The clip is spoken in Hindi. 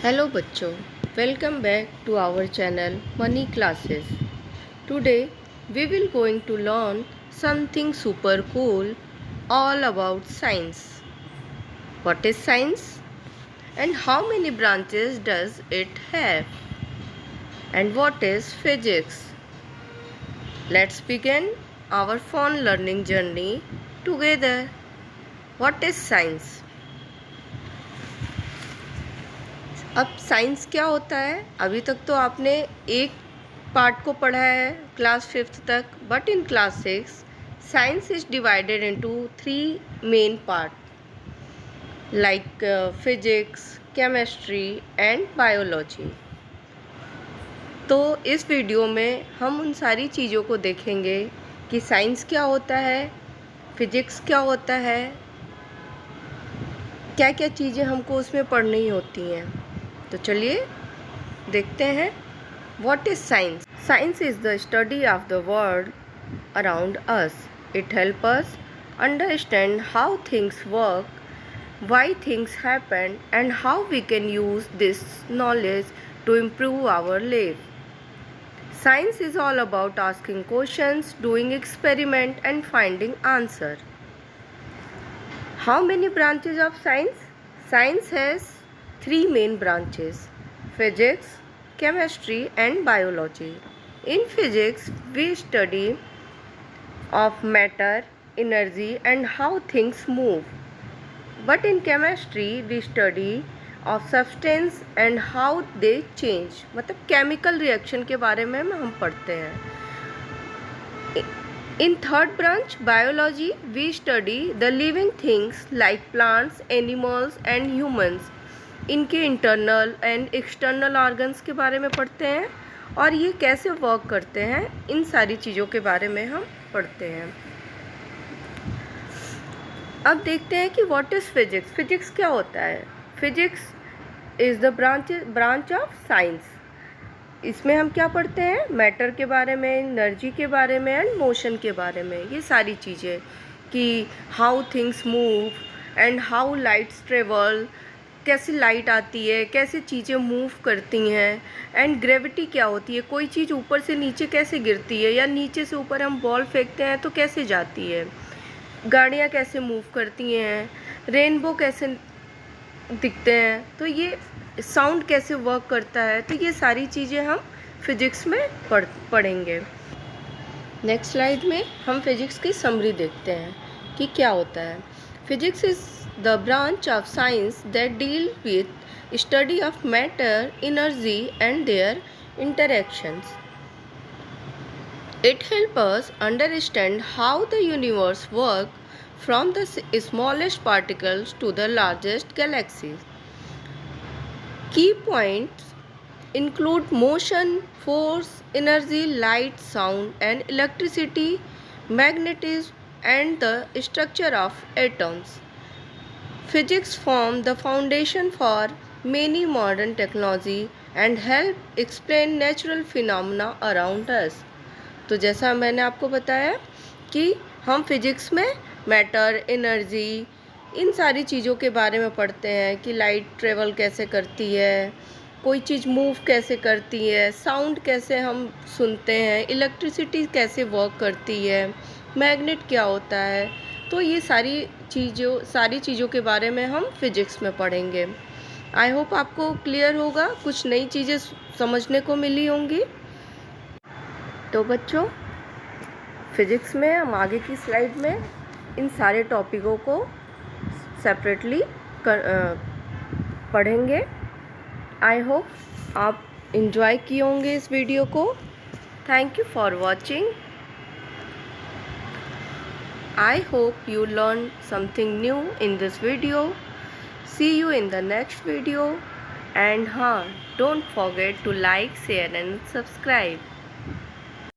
हेलो बच्चों, welcome back to our channel money classes. Today we will going to learn something super cool all about science. What is science and how many branches does it have? And what is physics? Let's begin our fun learning journey together. What is science? अब साइंस क्या होता है? अभी तक तो आपने एक पार्ट को पढ़ा है क्लास 5th तक, but in class 6 science is divided into 3 main part like physics, chemistry and biology. तो इस वीडियो में हम उन सारी चीज़ों को देखेंगे कि साइंस क्या होता है, फिजिक्स क्या होता है, क्या क्या चीज़ें हमको उसमें पढ़नी होती हैं। तो चलिए देखते हैं। What is science? Science is the study of the world around us. It helps us understand how things work, why things happen, and how we can use this knowledge to improve our life. Science is all about asking questions, doing experiment, and finding answer. How many branches of science? Science has 3 main branches: physics, chemistry and biology. In physics we study of matter, energy and how things move. But in chemistry we study of substance and how they change. मतलब chemical reaction के बारे में हम पढ़ते हैं. In third branch biology we study the living things like plants, animals and humans. इनके इंटरनल एंड एक्सटर्नल ऑर्गन्स के बारे में पढ़ते हैं और ये कैसे वर्क करते हैं, इन सारी चीज़ों के बारे में हम पढ़ते हैं। अब देखते हैं कि व्हाट इज़ फिजिक्स। फिजिक्स क्या होता है? Physics is the branch of science. इसमें हम क्या पढ़ते हैं? मैटर के बारे में, एनर्जी के बारे में एंड मोशन के बारे में। ये सारी चीज़ें कि how things move and how lights travel, कैसे लाइट आती है, कैसे चीज़ें मूव करती हैं, एंड ग्रेविटी क्या होती है, कोई चीज़ ऊपर से नीचे कैसे गिरती है या नीचे से ऊपर हम बॉल फेंकते हैं तो कैसे जाती है, गाड़ियाँ कैसे मूव करती हैं, रेनबो कैसे दिखते हैं, तो ये साउंड कैसे वर्क करता है। तो ये सारी चीज़ें हम फिजिक्स में पढ़ेंगे। नेक्स्ट स्लाइड में हम फिजिक्स की समरी देखते हैं कि क्या होता है। Physics is the branch of science that deal with study of matter, energy and their interactions. It helps us understand how the universe works from the smallest particles to the largest galaxies. Key points include motion, force, energy, light, sound and electricity, magnetism and the structure of atoms. Physics form the foundation for many modern technology and help explain natural phenomena around us. तो जैसा मैंने आपको बताया कि हम फिजिक्स में मैटर, एनर्जी, इन सारी चीज़ों के बारे में पढ़ते हैं कि लाइट ट्रेवल कैसे करती है, कोई चीज़ मूव कैसे करती है, साउंड कैसे हम सुनते हैं, इलेक्ट्रिसिटी कैसे वर्क करती है, मैग्नेट क्या होता है। तो ये सारी चीज़ों के बारे में हम फिजिक्स में पढ़ेंगे। आई होप आपको क्लियर होगा, कुछ नई चीज़ें समझने को मिली होंगी। तो बच्चों, फिजिक्स में हम आगे की स्लाइड में इन सारे टॉपिकों को सेपरेटली पढ़ेंगे। आई होप आप इंजॉय किए होंगे इस वीडियो को। Thank you for watching. I hope you learned something new in this video. See you in the next video. And don't forget to like, share and subscribe.